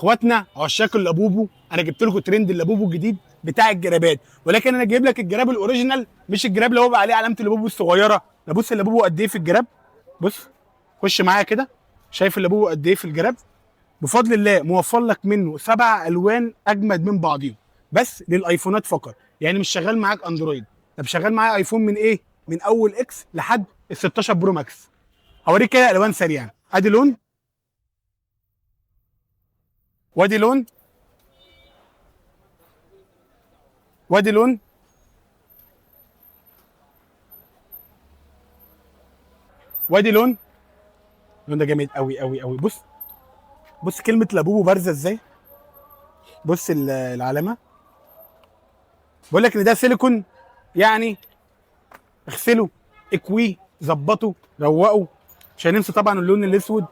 اخواتنا عشاق اللابوبو، انا جبت لكم ترند اللابوبو الجديد بتاع الجرابات، ولكن انا جايب لك الجراب الاوريجينال، مش الجراب اللي هو بقى عليه علامه اللابوبو الصغيره. بص اللابوبو قد ايه في الجراب. بص خش معايا كده، شايف اللابوبو قد ايه في الجراب؟ بفضل الله موفر لك منه 7 الوان اجمد من بعضيهم، بس للايفونات فقط، يعني مش شغال معاك اندرويد. طب شغال معايا ايفون من ايه؟ من اول اكس لحد ال 16 برو ماكس. هوريك كده الوان سريعا. ادي لون، وادي لون، وادي لون، وادي لون. اللون ده جامد قوي قوي قوي. بص بص كلمه لابوبو بارزه ازاي. بص العلامه، بقول لك ان ده سيليكون، يعني اغسله، اكويه، ظبطه، روقه. مش هننسى طبعا اللون الاسود،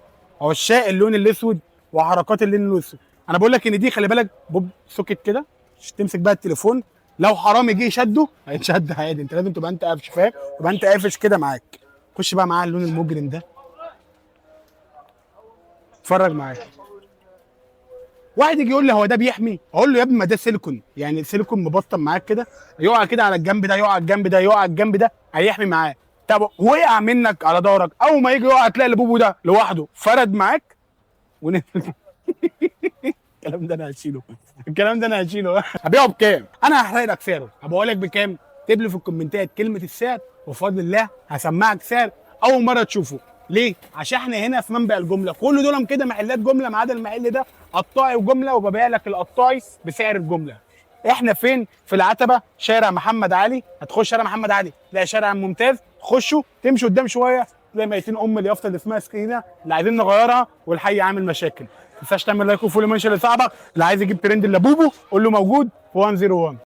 عشاق اللون الاسود وحركات اللون الاسود. انا بقول لك ان دي خلي بالك بوب سوكت كده، مش تمسك بقى التليفون لو حرامي جه شده هيتشد عادي. انت لازم تبقى انت قافش، فاهم؟ تبقى انت قافش كده معاك. خش بقى معاه اللون المجرم ده، اتفرج معايا. واحد يجي يقول لي هو ده بيحمي، اقول له يا ابني ما ده سيليكون، يعني السيليكون مبطن معاك كده، يقع كده على الجنب ده، يقع على الجنب ده، يقع على الجنب ده، هيحمي معاه. طب وقع منك على ظهرك، اول ما يجي يقع تلاقي البوبو ده لوحده فرد معاك ونزل. الكلام ده انا هشيله، الكلام ده انا هشيله. هبيعه بكام؟ انا هحرق لك سعره، هبقول لك بكام. اكتب لي في الكومنتات كلمه السعر، وبفضل الله هسمعك سعر اول مره تشوفه. ليه؟ عشان احنا هنا في منبع الجمله، كل دول كده محلات جمله ما عدا المحل ده قطاعي وجمله، وببيع لك القطاعي بسعر الجمله. احنا فين؟ في العتبه، شارع محمد علي. هتخش شارع محمد علي تلاقي شارع ممتاز، تخشه تمشي قدام شويه تلاقي ميتين اليافطه اللي اسمها سكينه اللي عايزين نغيرها، والحي عامل مشاكل. ما تنساش تعمل لايك وفولو منشن لصاحبك. اللي عايز يجيب ترند اللابوبو قول له موجود في 101.